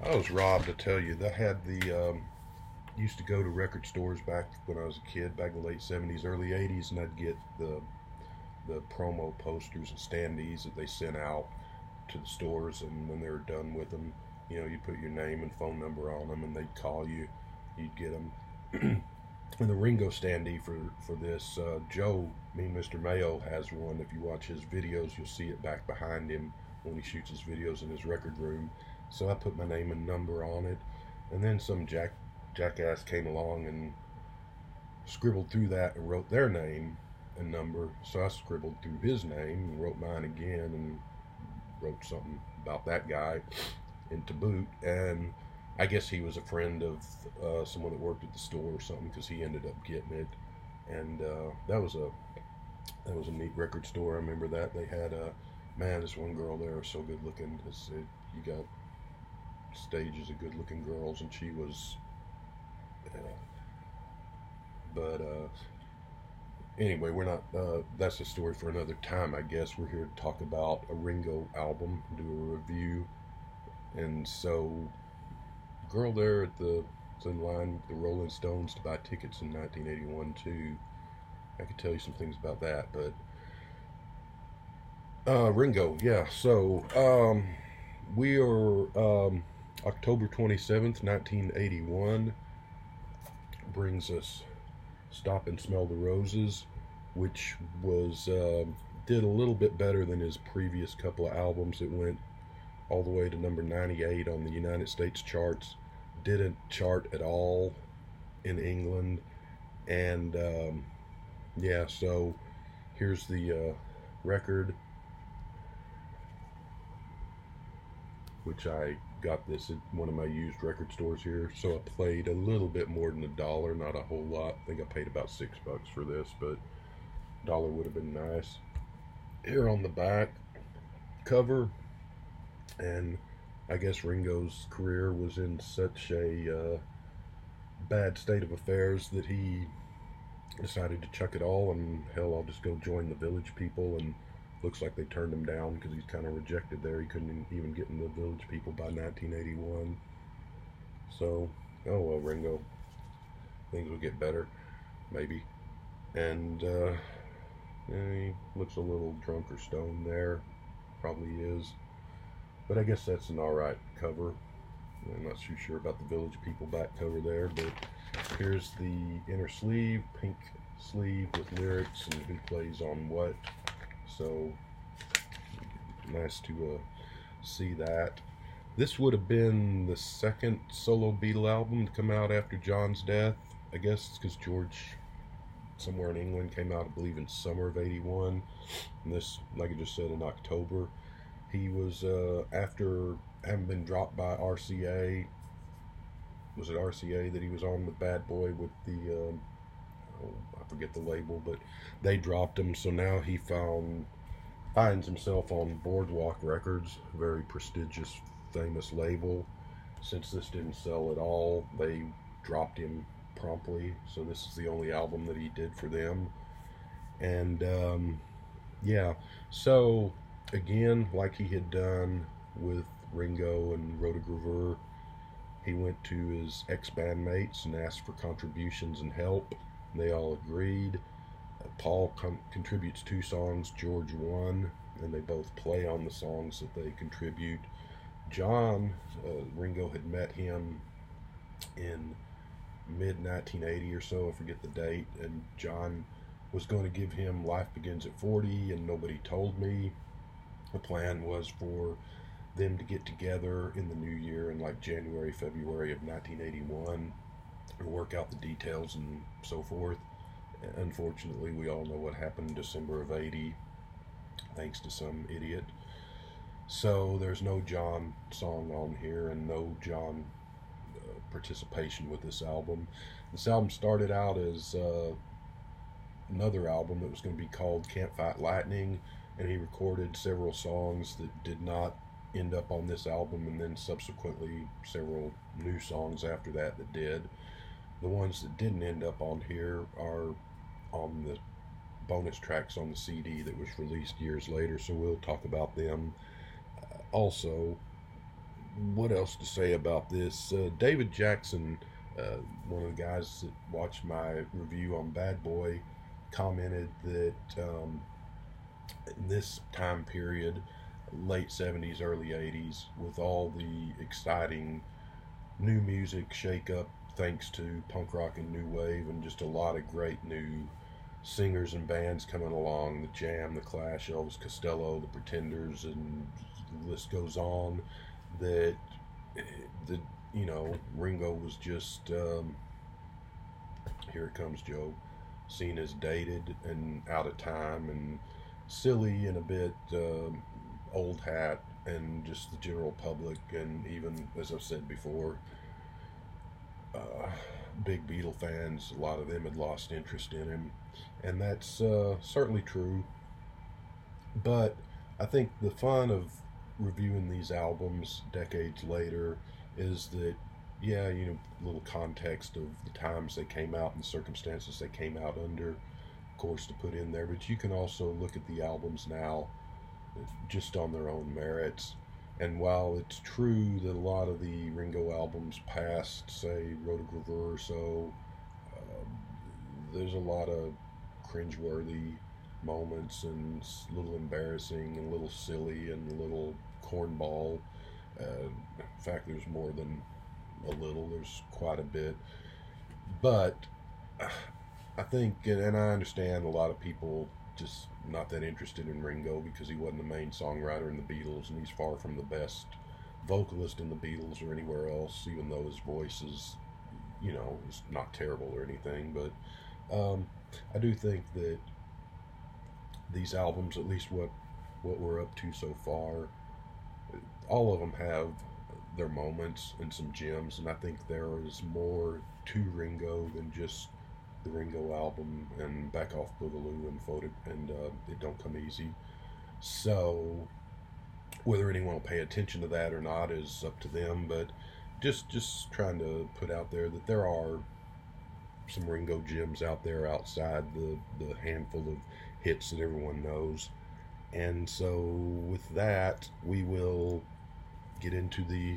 I was robbed, to tell you. They had the used to go to record stores back when I was a kid, back in the late '70s, early '80s, and I'd get the promo posters and standees that they sent out to the stores, and when they were done with them, you put your name and phone number on them, and they'd call you. You'd get them. And the Ringo standee for this, Joe, Mean Mr. Mayo, has one. If you watch his videos, you'll see it back behind him when he shoots his videos in his record room. So I put my name and number on it, and then some jackass came along and scribbled through that and wrote their name and number. So I scribbled through his name and wrote mine again and wrote something about that guy into boot. And I guess he was a friend of someone that worked at the store or something, because he ended up getting it. And that was a neat record store. I remember that they had man, this one girl there was so good looking. You got stages of good looking girls, and she was. Uh, but Anyway, we're not. That's a story for another time, I guess. We're here to talk about a Ringo album, do a review, and so girl there at the it's in line with the Rolling Stones to buy tickets in 1981 too. I could tell you some things about that, but Ringo, yeah. So we are October 27th, 1981. Brings us "Stop and Smell the Roses," which was did a little bit better than his previous couple of albums. It went all the way to number 98 on the United States charts. Didn't chart at all in England, and yeah. So here's the record, which I got this at one of my used record stores here. So I paid a little bit more than $1, not a whole lot. I think I paid about $6 for this, but $1 would have been nice. Here on the back cover, and I guess Ringo's career was in such a bad state of affairs that he decided to chuck it all, and hell, I'll just go join the Village People. And looks like they turned him down because he's kind of rejected there. He couldn't even get in the Village People by 1981. So, oh well, Ringo. Things will get better, maybe. And he looks a little drunk or stoned there. Probably is. But I guess that's an alright cover. I'm not too sure about the Village People back cover there, but here's the inner sleeve, pink sleeve with lyrics and who plays on what. So nice to see that. This would have been the second solo Beatle album to come out after John's death. I guess because George, somewhere in England, came out, I believe, in summer of '81. And this, like I just said, in October. He was, after having been dropped by RCA, was it RCA that he was on with Bad Boy with the, I forget the label, but they dropped him. So now he finds himself on Boardwalk Records, a very prestigious, famous label. Since this didn't sell at all, they dropped him promptly. So this is the only album that he did for them. And yeah, so again, like he had done with Ringo and Rotogravure, he went to his ex-bandmates and asked for contributions and help. They all agreed. Paul contributes 2 songs, George 1, and they both play on the songs that they contribute. John, Ringo had met him in mid-1980 or so, I forget the date, and John was going to give him Life Begins at 40 and Nobody Told Me. The plan was for them to get together in the new year in like January, February of 1981 and work out the details and so forth. Unfortunately, we all know what happened in December of '80, thanks to some idiot. So there's no John song on here and no John participation with this album. This album started out as another album that was going to be called Can't Fight Lightning, and he recorded several songs that did not end up on this album, and then subsequently several new songs after that that did. The ones that didn't end up on here are on the bonus tracks on the CD that was released years later, so we'll talk about them also. what else to say about this? David Jackson, uh, one of the guys that watched my review on Bad Boy, commented that in this time period, late 70s, early 80s, with all the exciting new music shake up thanks to punk rock and new wave, and just a lot of great new singers and bands coming along, the Jam, the Clash, Elvis Costello, the Pretenders, and the list goes on, that the Ringo was just here it comes Joe, seen as dated and out of time and silly and a bit old hat, and just the general public, and even as I've said before, uh, big Beatle fans, a lot of them had lost interest in him, and that's certainly true. But I think the fun of reviewing these albums decades later is that, yeah, little context of the times they came out and the circumstances they came out under, of course, to put in there. But you can also look at the albums now just on their own merits. And while it's true that a lot of the Ringo albums past, say, Road to Gravure or so, there's a lot of cringeworthy moments, and a little embarrassing and a little silly and a little cornball. In fact, there's more than a little, there's quite a bit. But I think, and I understand a lot of people just not that interested in Ringo because he wasn't the main songwriter in the Beatles, and he's far from the best vocalist in the Beatles or anywhere else, even though his voice is not terrible or anything. But I do think that these albums, at least what we're up to so far, all of them have their moments and some gems, and I think there is more to Ringo than just the Ringo album and Back Off Boogaloo and Photo and It Don't Come Easy. So whether anyone will pay attention to that or not is up to them, but just trying to put out there that there are some Ringo gems out there outside the handful of hits that everyone knows. And so with that, we will get into the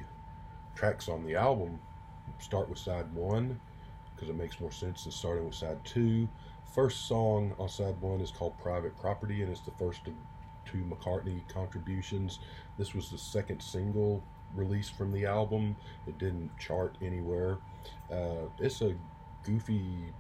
tracks on the album. Start with side one because it makes more sense than starting with side two. First song on side one is called Private Property, and it's the first of two McCartney contributions. This was the second single released from the album. It didn't chart anywhere. It's a goofy,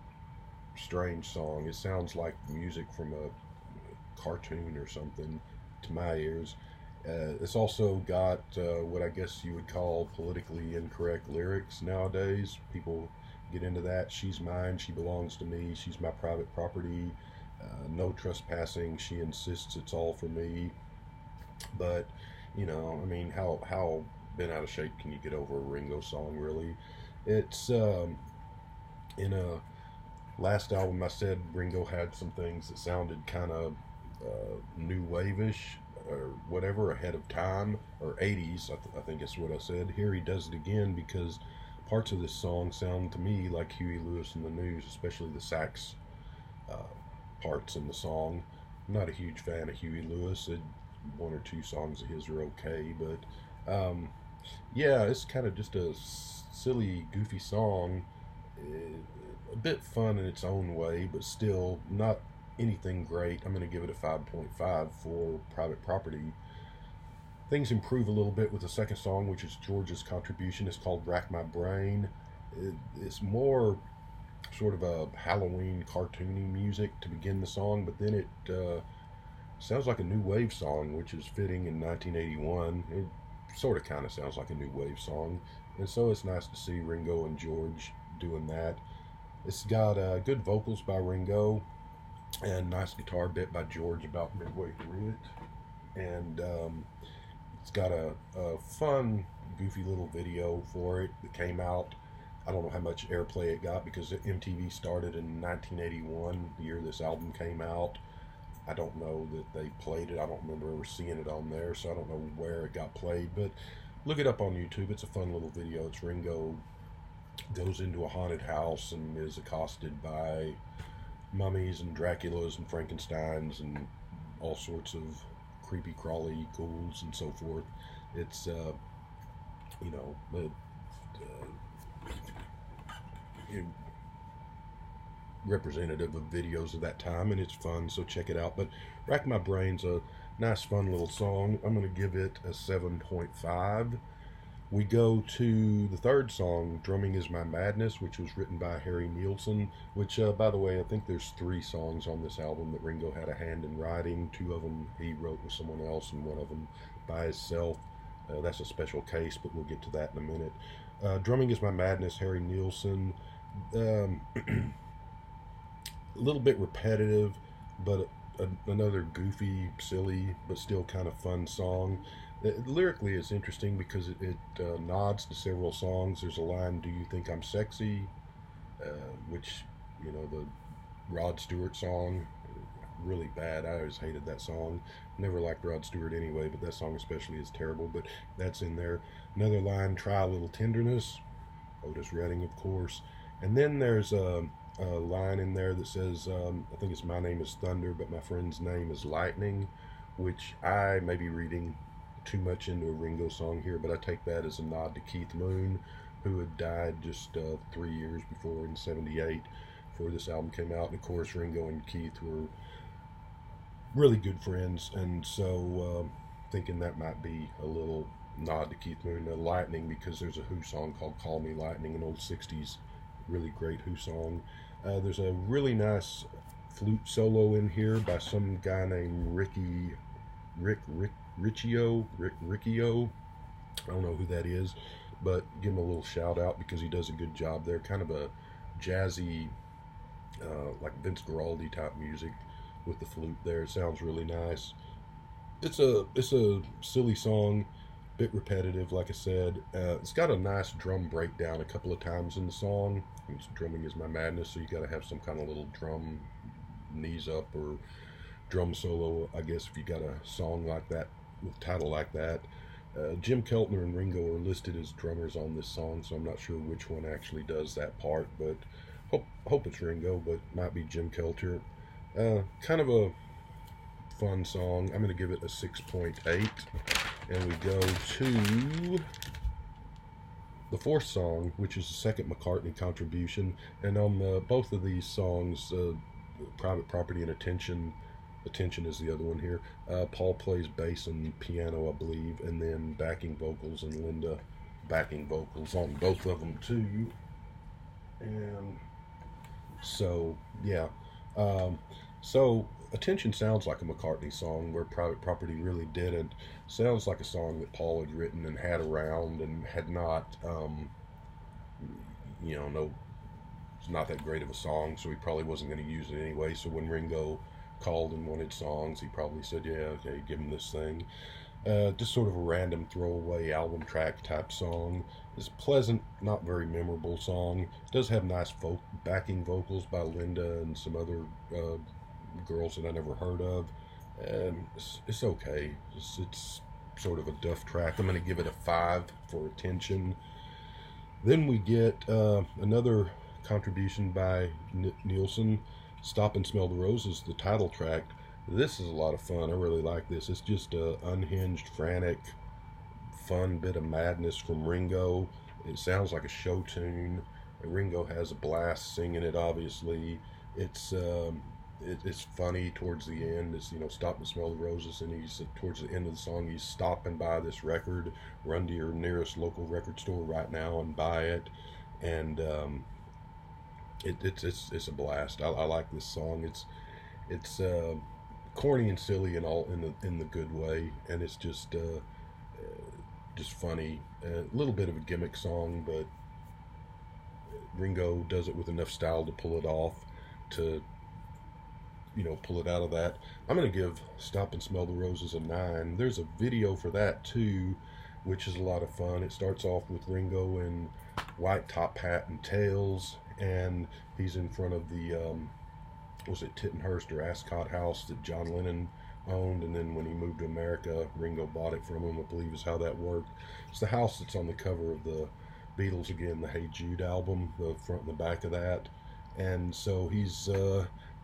strange song. It sounds like music from a cartoon or something to my ears. It's also got what I guess you would call politically incorrect lyrics nowadays. People get into that. She's mine, she belongs to me, she's my private property, no trespassing, she insists it's all for me. But, I mean, how bent out of shape can you get over a Ringo song, really? It's, in a last album I said Ringo had some things that sounded kind of new wave-ish, or whatever, ahead of time, or 80s, I think that's what I said. Here he does it again because parts of this song sound to me like Huey Lewis and the News, especially the sax uh, parts in the song. I'm not a huge fan of Huey Lewis. One or two songs of his are okay, but yeah, it's kind of just a silly, goofy song. A bit fun in its own way, but still not anything great. I'm going to give it a 5.5 for Private Property. Things improve a little bit with the second song, which is George's contribution. It's called Rack My Brain. It's more sort of a Halloween cartoony music to begin the song, but then it sounds like a new wave song, which is fitting in 1981. It sort of kind of sounds like a new wave song, and so it's nice to see Ringo and George doing that. It's got good vocals by Ringo and nice guitar bit by George about midway through it, and it's got a fun, goofy little video for it that came out. I don't know how much airplay it got because MTV started in 1981, the year this album came out. I don't know that they played it. I don't remember ever seeing it on there, so I don't know where it got played, but look it up on YouTube. It's a fun little video. It's Ringo goes into a haunted house and is accosted by mummies and Draculas and Frankensteins and all sorts of creepy crawly ghouls and so forth. It's you know, uh, representative of videos of that time, and it's fun, so check it out. But Rack My Brain's a nice, fun little song. I'm going to give it a 7.5. We go to the third song, Drumming Is My Madness, which was written by Harry Nilsson, which, by the way, I think there's 3 songs on this album that Ringo had a hand in writing. 2 of them he wrote with someone else, and 1 of them by himself. That's a special case, but we'll get to that in a minute. Drumming Is My Madness, Harry Nilsson. A little bit repetitive, but another goofy, silly, but still kind of fun song. Lyrically, it's interesting because it nods to several songs. There's a line, "Do you think I'm sexy?" Which, you know, the Rod Stewart song, really bad. I always hated that song. Never liked Rod Stewart anyway, but that song especially is terrible. But that's in there. Another line, "Try a little tenderness." Otis Redding, of course. And then there's a line in there that says, I think it's "My name is Thunder, but my friend's name is Lightning," which I may be reading too much into a Ringo song here, but I take that as a nod to Keith Moon, who had died just 3 years before, in '78, before this album came out. And of course, Ringo and Keith were really good friends, and so thinking that might be a little nod to Keith Moon. Lightning, because there's a Who song called "Call Me Lightning," an old '60s really great Who song. There's a really nice flute solo in here by some guy named Riccio. I don't know who that is, but give him a little shout out because he does a good job there. Kind of a jazzy, like Vince Guaraldi type music with the flute there. It sounds really nice. It's a silly song, bit repetitive, like I said. It's got a nice drum breakdown a couple of times in the song. Drumming Is My Madness, so you got to have some kind of little drum knees up or drum solo, I guess, if you got a song like that with a title like that. Jim Keltner and Ringo are listed as drummers on this song, so I'm not sure which one actually does that part, but hope it's Ringo, but might be Jim Keltner. Kind of a fun song. I'm going to give it a 6.8. And we go to the 4th song, which is the second McCartney contribution. And on both of these songs, Private Property and Attention is the other one here. Paul plays bass and piano, I believe, and then backing vocals, and Linda backing vocals on both of them too. And so, yeah. So Attention sounds like a McCartney song, where Private Property really didn't. Sounds like a song that Paul had written and had around and had not, no, it's not that great of a song, so he probably wasn't going to use it anyway. So when Ringo called and wanted songs, he probably said, yeah, okay, give him this thing. Just sort of a random throwaway album track type song. It's a pleasant, not very memorable song. It does have nice backing vocals by Linda and some other girls that I never heard of. It's okay. It's sort of a duff track. I'm going to give it a 5 for Attention. Then we get another contribution by Nilsson, Stop and Smell the Roses, the title track. This is a lot of fun. I really like this. It's just a unhinged, frantic, fun bit of madness from Ringo. It sounds like a show tune. Ringo has a blast singing it, obviously. It's funny towards the end. It's, Stop and Smell the Roses, and he's towards the end of the song, he's stopping by this record. Run to your nearest local record store right now and buy it. And it's a blast. I like this song. It's corny and silly and all in the good way, and it's just funny. A little bit of a gimmick song, but Ringo does it with enough style to pull it off, to pull it out of that. I'm going to give Stop and Smell the Roses a 9. There's a video for that too, which is a lot of fun. It starts off with Ringo in white top hat and tails, and he's in front of the was it Tittenhurst or Ascot house that John Lennon owned, and then when he moved to America, Ringo bought it from him, I believe is how that worked. It's the house that's on the cover of the Beatles, again, the Hey Jude album, the front and the back of that. And so he's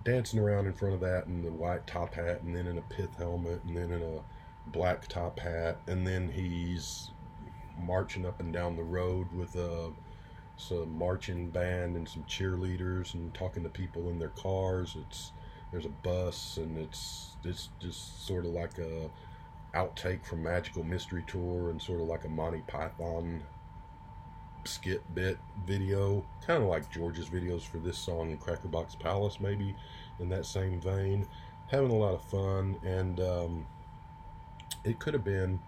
dancing around in front of that in the white top hat, and then in a pith helmet, and then in a black top hat, and then he's marching up and down the road with some marching band and some cheerleaders and talking to people in their cars. There's a bus, and it's just sort of like a outtake from Magical Mystery Tour, and sort of like a Monty Python skit bit video, kind of like George's videos for this song in Crackerbox Palace, maybe in that same vein. Having a lot of fun, and it could have been,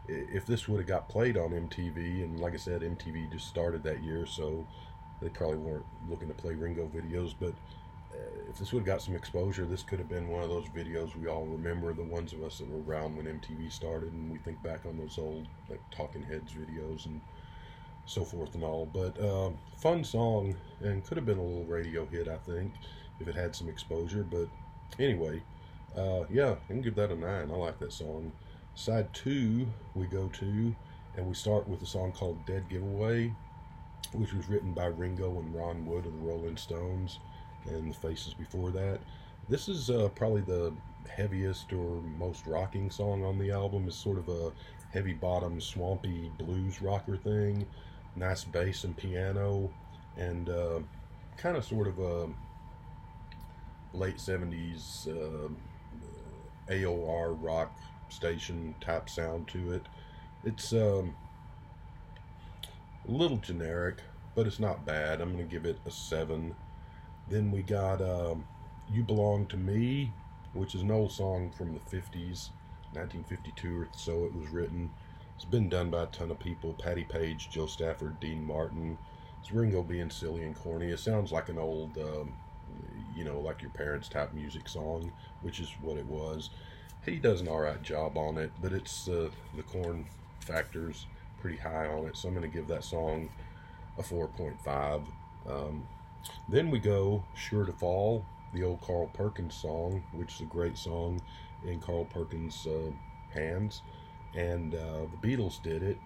if this would have got played on MTV, and like I said, MTV just started that year, so they probably weren't looking to play Ringo videos, but if this would have got some exposure, this could have been one of those videos we all remember, the ones of us that were around when MTV started, and we think back on those old like Talking Heads videos and so forth and all. But fun song, and could have been a little radio hit, I think, if it had some exposure. But anyway, yeah, I can give that a 9. I like that song. Side 2 we go to, and we start with a song called Dead Giveaway, which was written by Ringo and Ron Wood of the Rolling Stones and the Faces before that. This is probably the heaviest or most rocking song on the album. It's sort of a heavy bottom, swampy blues rocker thing. Nice bass and piano, and kind of sort of a late 70s AOR rock station type sound to it. It's a little generic, but it's not bad. I'm going to give it a 7. Then we got You Belong to Me, which is an old song from the 50s, 1952 or so it was written. It's been done by a ton of people: Patti Page, Joe Stafford, Dean Martin. It's Ringo being silly and corny. It sounds like an old, like your parents' type music song, which is what it was. He does an alright job on it, but it's the corn factor's pretty high on it, so I'm going to give that song a 4.5. Then we go Sure to Fall, the old Carl Perkins song, which is a great song in Carl Perkins' hands. And the Beatles did it.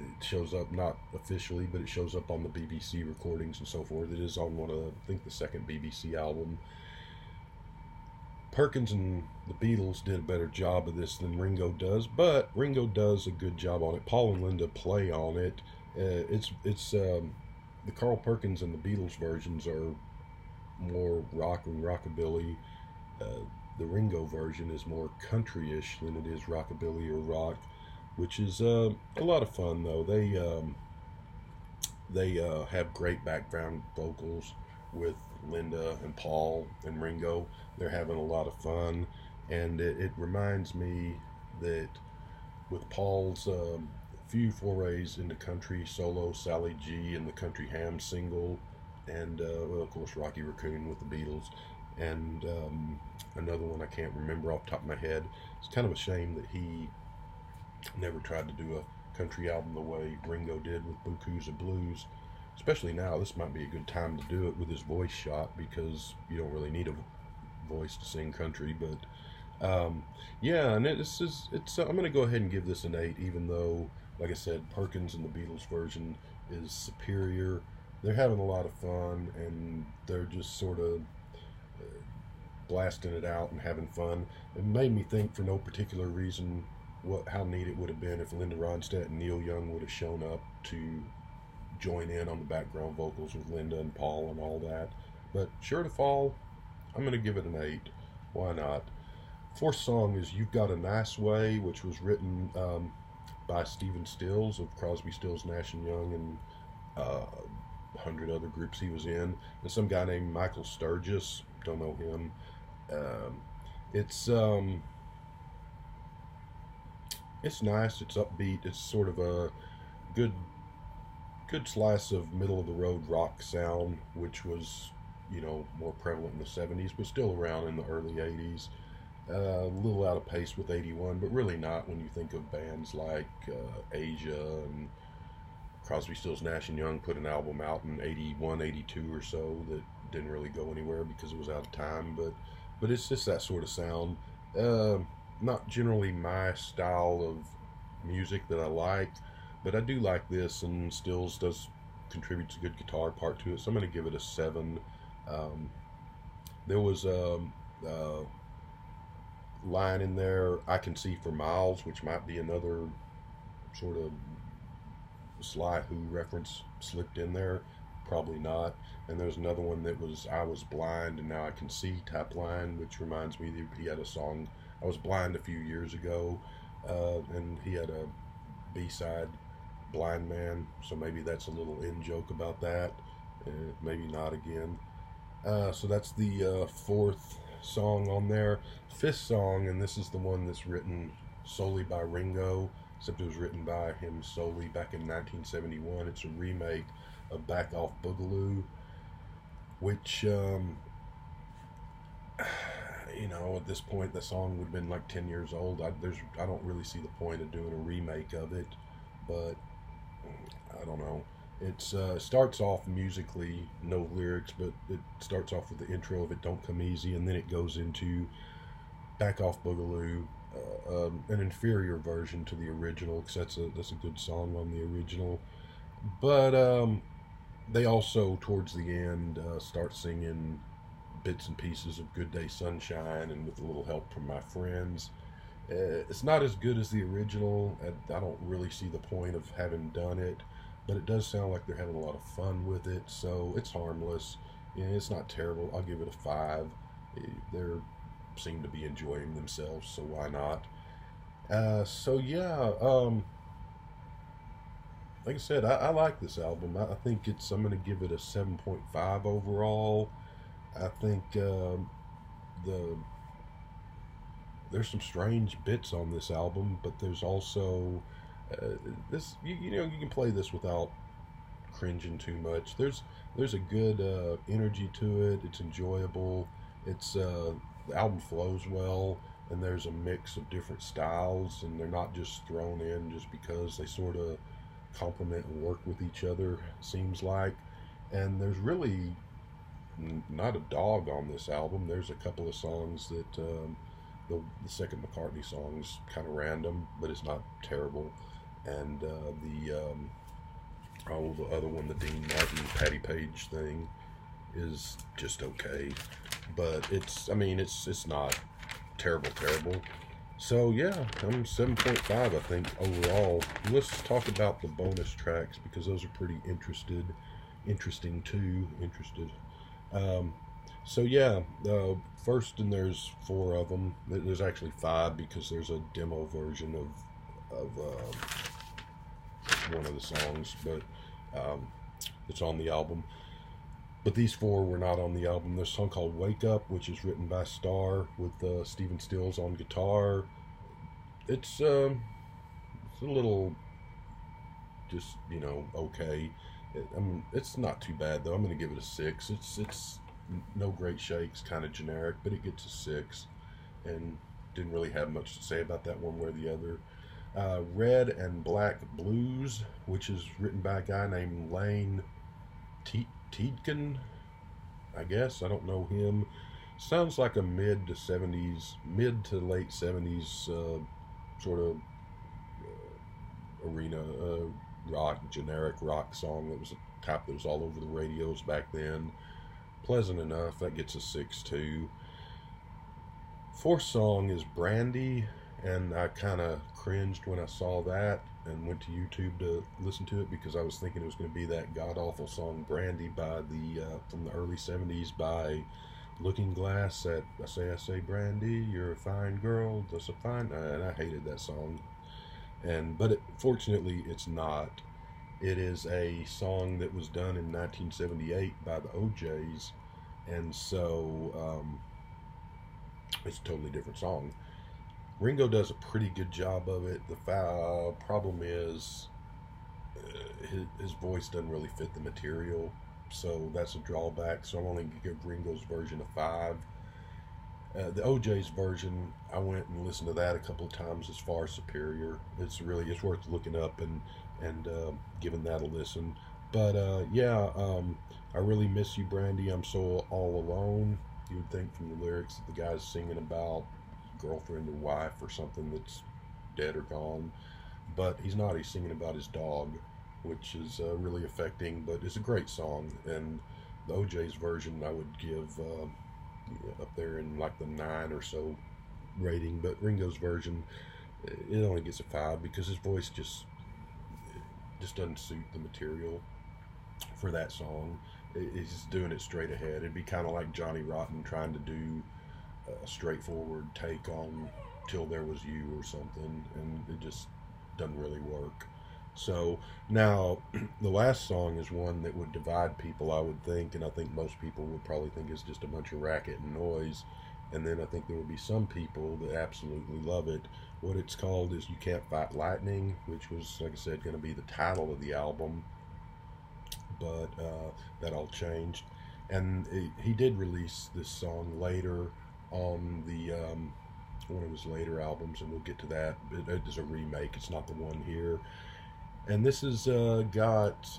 It shows up, not officially, but it shows up on the BBC recordings and so forth. It is on one of, I think, the second BBC album. Perkins and the Beatles did a better job of this than Ringo does, but Ringo does a good job on it. Paul and Linda play on it. It's the Carl Perkins and the Beatles versions are more rock and rockabilly. The Ringo version is more country-ish than it is rockabilly or rock, which is a lot of fun though. They have great background vocals with Linda and Paul and Ringo. They're having a lot of fun, and it reminds me that with Paul's few forays into country solo, Sally G and the Country Ham single, and well, of course, Rocky Raccoon with the Beatles, and another one I can't remember off the top of my head. It's kind of a shame that he never tried to do a country album the way Ringo did with Bukus of Blues. Especially now, this might be a good time to do it with his voice shot, because you don't really need a voice to sing country. But yeah, and it's I'm going to go ahead and give this an 8, even though, like I said, Perkins and the Beatles version is superior. They're having a lot of fun, and they're just sort of blasting it out and having fun. It made me think, for no particular reason, how neat it would have been if Linda Ronstadt and Neil Young would have shown up to join in on the background vocals with Linda and Paul and all that. But Sure to Fall, I'm going to give it an 8. Why not? Fourth song is You've Got a Nice Way, which was written by Stephen Stills of Crosby, Stills, Nash and Young, and 100 other groups he was in, and some guy named Michael Sturgis. Don't know him. It's nice. It's upbeat. It's sort of a good slice of middle of the road rock sound, which was, more prevalent in the 70s, but still around in the early 80s. A little out of pace with 81, but really not when you think of bands like Asia and Crosby, Stills, Nash and Young put an album out in 81, 82 or so that didn't really go anywhere because it was out of time. But it's just that sort of sound. Not generally my style of music that I like, but I do like this, and Stills does contribute a good guitar part to it, so I'm going to give it a 7. There was a line in there, I Can See for Miles, which might be another sort of Sly Who reference slipped in there? Probably not. And there's another one that was I Was Blind and Now I Can See type line, which reminds me that he had a song, I Was Blind, a few years ago, and he had a B-side, Blind Man, so maybe that's a little in joke about that. Maybe not again. So that's the fourth song on there. Fifth song, and this is the one that's written solely by Ringo, except it was written by him solely back in 1971. It's a remake of Back Off Boogaloo, which, at this point the song would have been like 10 years old. I don't really see the point of doing a remake of it, but I don't know. It starts off musically, no lyrics, but it starts off with the intro of It Don't Come Easy, and then it goes into Back Off Boogaloo, an inferior version to the original, because that's a good song on the original. But they also, towards the end, start singing bits and pieces of Good Day Sunshine, and with a little help from my friends. It's not as good as the original. I don't really see the point of having done it, but it does sound like they're having a lot of fun with it, so it's harmless. It's not terrible. I'll give it a 5. They seem to be enjoying themselves, so why not? So yeah, like I said, I like this album. I think I'm going to give it a 7.5 overall. I think there's some strange bits on this album, but there's also this. You can play this without cringing too much. There's a good energy to it. It's enjoyable. The album flows well, and there's a mix of different styles, and they're not just thrown in just because. They sort of complement and work with each other, seems like. And there's really not a dog on this album. There's a couple of songs that the second McCartney song's kind of random, but it's not terrible. And the other one, the Dean Martin Patty Page thing, is just okay. But it's not terrible. So yeah, I'm 7.5, I think, overall. Let's talk about the bonus tracks, because those are pretty interesting too. So yeah, first, and there's 4 of them. There's actually 5, because there's a demo version of one of the songs, but it's on the album. But these 4 were not on the album. There's a song called Wake Up, which is written by Starr with Stephen Stills on guitar. It's a little just, okay. It's not too bad, though. I'm going to give it a 6. It's no great shakes, kind of generic, but it gets a 6. And didn't really have much to say about that one way or the other. Red and Black Blues, which is written by a guy named Lane Tiedken, I guess. I don't know him. Sounds like a mid to late 70s sort of arena rock, generic rock song. That was a type that was all over the radios back then. Pleasant enough. That gets a 6 too. 4th song is Brandy, and I kind of cringed when I saw that and went to YouTube to listen to it, because I was thinking it was going to be that god-awful song Brandy by from the early 70s by Looking Glass. I say Brandy, you're a fine girl, that's a fine, and I hated that song. But fortunately it's not. It is a song that was done in 1978 by the OJs, and so it's a totally different song. Ringo does a pretty good job of it. The problem is his voice doesn't really fit the material, so that's a drawback. So I'm only going to give Ringo's version a 5. The OJ's version, I went and listened to that a couple of times. It's far superior. It's worth looking up and giving that a listen. But I really miss you, Brandy. I'm so all alone. You would think from the lyrics that the guy's singing about girlfriend or wife or something that's dead or gone, but he's not. He's singing about his dog, which is really affecting, but it's a great song. And the OJ's version I would give up there in like the 9 or so rating, but Ringo's version, it only gets a 5 because his voice just, just doesn't suit the material for that song. He's just doing it straight ahead. It'd be kind of like Johnny Rotten trying to do a straightforward take on Till There Was You or something, and it just doesn't really work. So now the last song is one that would divide people, I would think, and I think most people would probably think it's just a bunch of racket and noise. And then I think there would be some people that absolutely love it. What it's called is You Can't Fight Lightning, which was, like I said, going to be the title of the album, but that all changed. And he did release this song later on the one of his later albums, and we'll get to that. It is a remake. It's not the one here. And this has got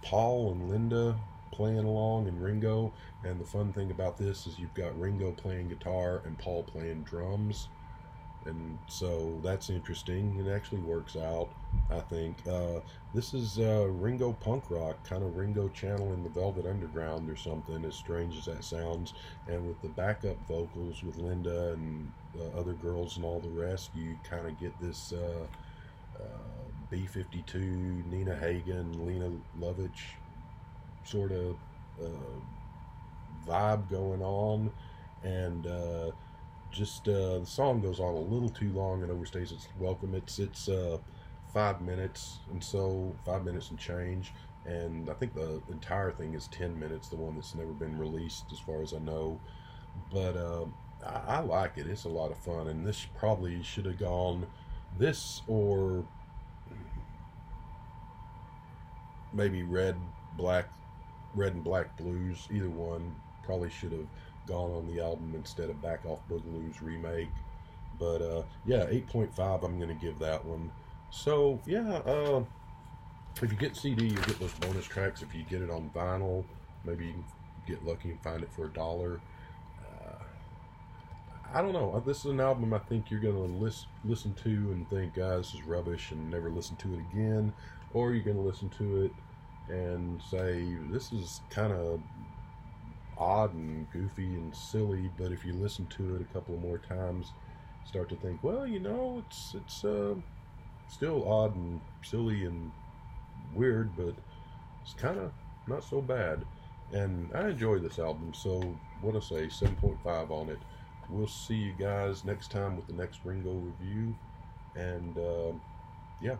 Paul and Linda playing along, and Ringo. And the fun thing about this is you've got Ringo playing guitar and Paul playing drums. And so that's interesting. It actually works out, I think. This is Ringo punk rock, kind of Ringo channeling the Velvet Underground or something, as strange as that sounds. And with the backup vocals with Linda and other girls and all the rest, you kind of get this B-52, Nina Hagen, Lena Lovitch sort of vibe going on. And the song goes on a little too long and overstays its welcome. It's 5 minutes, and so 5 minutes and change, and I think the entire thing is 10 minutes, the one that's never been released as far as I know. But I like it. It's a lot of fun, and this probably should have gone this, or maybe red and black blues. Either one probably should have gone on the album instead of Back Off Boogaloo's remake. But yeah, 8.5 I'm going to give that one. So yeah, if you get CD, you'll get those bonus tracks. If you get it on vinyl, maybe you can get lucky and find it for $1. I don't know. This is an album I think you're going to listen to and think, this is rubbish, and never listen to it again. Or you're going to listen to it and say, this is kind of odd and goofy and silly. But if you listen to it a couple of more times, start to think, well, it's still odd and silly and weird, but it's kind of not so bad. And I enjoy this album, so what I say, 7.5 on it. We'll see you guys next time with the next Ringo review, and yeah.